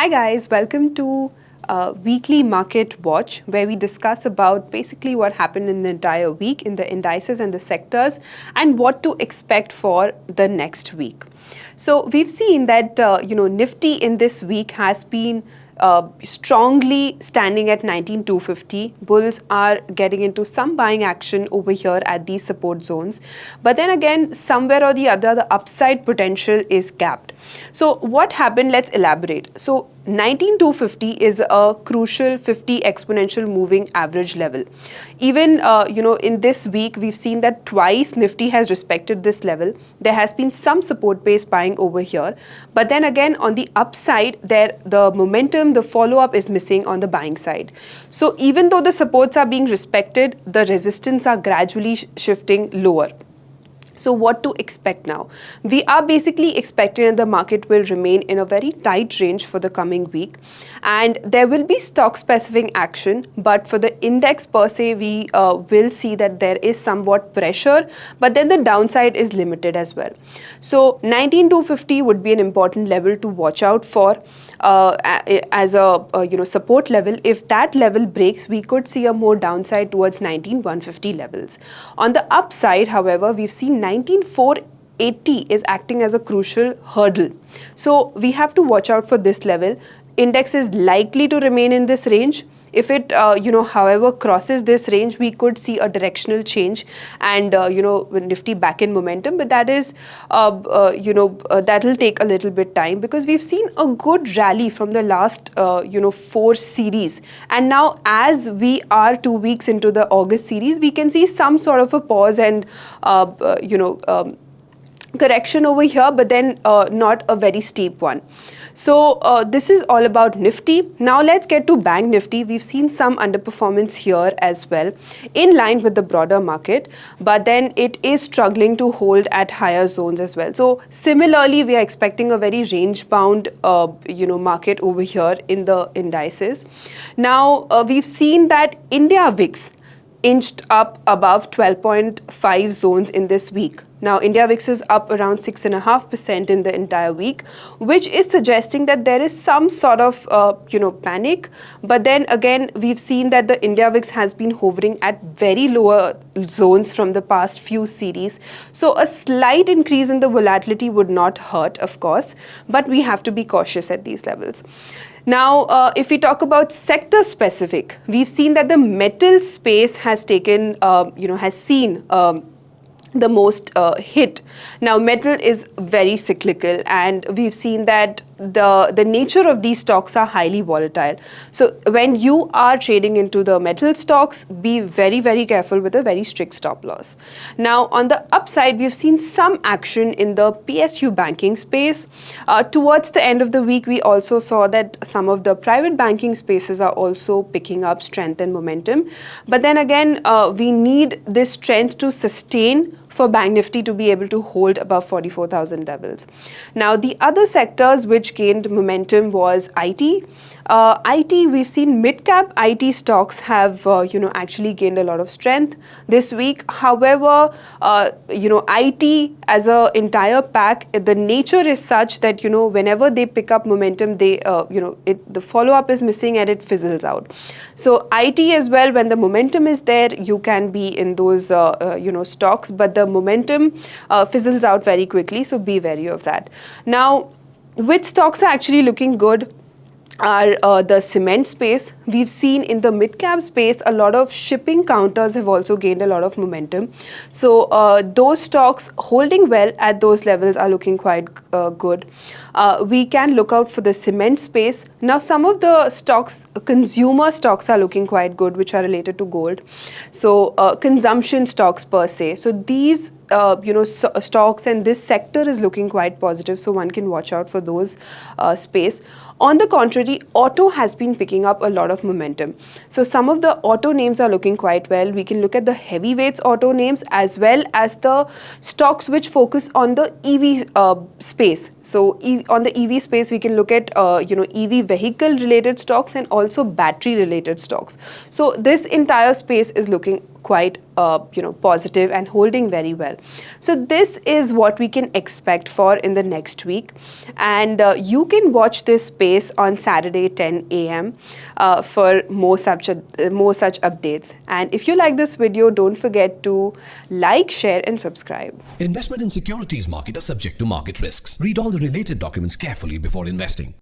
Hi guys, welcome to Weekly Market Watch, where we discuss about basically what happened in the entire week in the indices and the sectors and what to expect for the next week. So we've seen that Nifty in this week has been strongly standing at 19,250. Bulls are getting into some buying action over here at these support zones. But then again, somewhere or the other, the upside potential is capped. So what happened? Let's elaborate. So 19,250 is a crucial 50 exponential moving average level. Even in this week, we've seen that twice Nifty has respected this level. There has been some support-based buying over here, but then again on the upside, the momentum, the follow-up is missing on the buying side. So even though the supports are being respected, the resistance are gradually shifting lower. So what to expect now? We are basically expecting that the market will remain in a very tight range for the coming week, and there will be stock specific action, but for the index per se, we will see that there is somewhat pressure, but then the downside is limited as well. So 19,250 would be an important level to watch out for as a support level. If that level breaks, we could see a more downside towards 19,150 levels. On the upside, however, we've seen 19,480 is acting as a crucial hurdle. So we have to watch out for this level. Index is likely to remain in this range. If it, however, crosses this range, we could see a directional change and, Nifty back in momentum. But that is, that will take a little bit time because we've seen a good rally from the last, 4 series. And now as we are 2 weeks into the August series, we can see some sort of a pause and, correction over here, but then not a very steep one. So this is all about Nifty. Now let's get to Bank Nifty. We've seen some underperformance here as well, in line with the broader market, but then it is struggling to hold at higher zones as well. So similarly, we are expecting a very range-bound, market over here in the indices. Now we've seen that India VIX inched up above 12.5 zones in this week. Now, India VIX is up around 6.5% in the entire week, which is suggesting that there is some sort of, panic. But then again, we've seen that the India VIX has been hovering at very lower zones from the past few series. So a slight increase in the volatility would not hurt, of course, but we have to be cautious at these levels. Now, if we talk about sector specific, we've seen that the metal space has taken, has seen the most hit. Now, metal is very cyclical, and we've seen that the nature of these stocks are highly volatile. So when you are trading into the metal stocks, be very, very careful with a very strict stop loss. Now, on the upside, we've seen some action in the PSU banking space. Towards the end of the week, we also saw that some of the private banking spaces are also picking up strength and momentum. But then again, we need this strength to sustain for Bank Nifty to be able to hold above 44,000 levels. Now, the other sectors which gained momentum was IT. IT, we've seen mid-cap IT stocks have, actually gained a lot of strength this week. However, IT as an entire pack, the nature is such that, whenever they pick up momentum, they, the follow-up is missing and it fizzles out. So IT as well, when the momentum is there, you can be in those, stocks, but the momentum fizzles out very quickly, so be wary of that. Now, which stocks are actually looking good are the cement space. We've seen in the mid-cap space, a lot of shipping counters have also gained a lot of momentum. So those stocks holding well at those levels are looking quite good. We can look out for the cement space. Now, some of the stocks, consumer stocks are looking quite good, which are related to gold. So consumption stocks per se. So these stocks and this sector is looking quite positive, so one can watch out for those space. On the contrary, auto has been picking up a lot of momentum. So some of the auto names are looking quite well. We can look at the heavyweights auto names as well as the stocks which focus on the EV space. So on the EV space, we can look at EV vehicle related stocks and also battery related stocks. So this entire space is looking quite positive and holding very well. So this is what we can expect for in the next week, and you can watch this space on Saturday 10 a.m. For more such updates. And if you like this video, don't forget to like, share and subscribe. Investment in securities market are subject to market risks. Read all the related documents carefully before investing.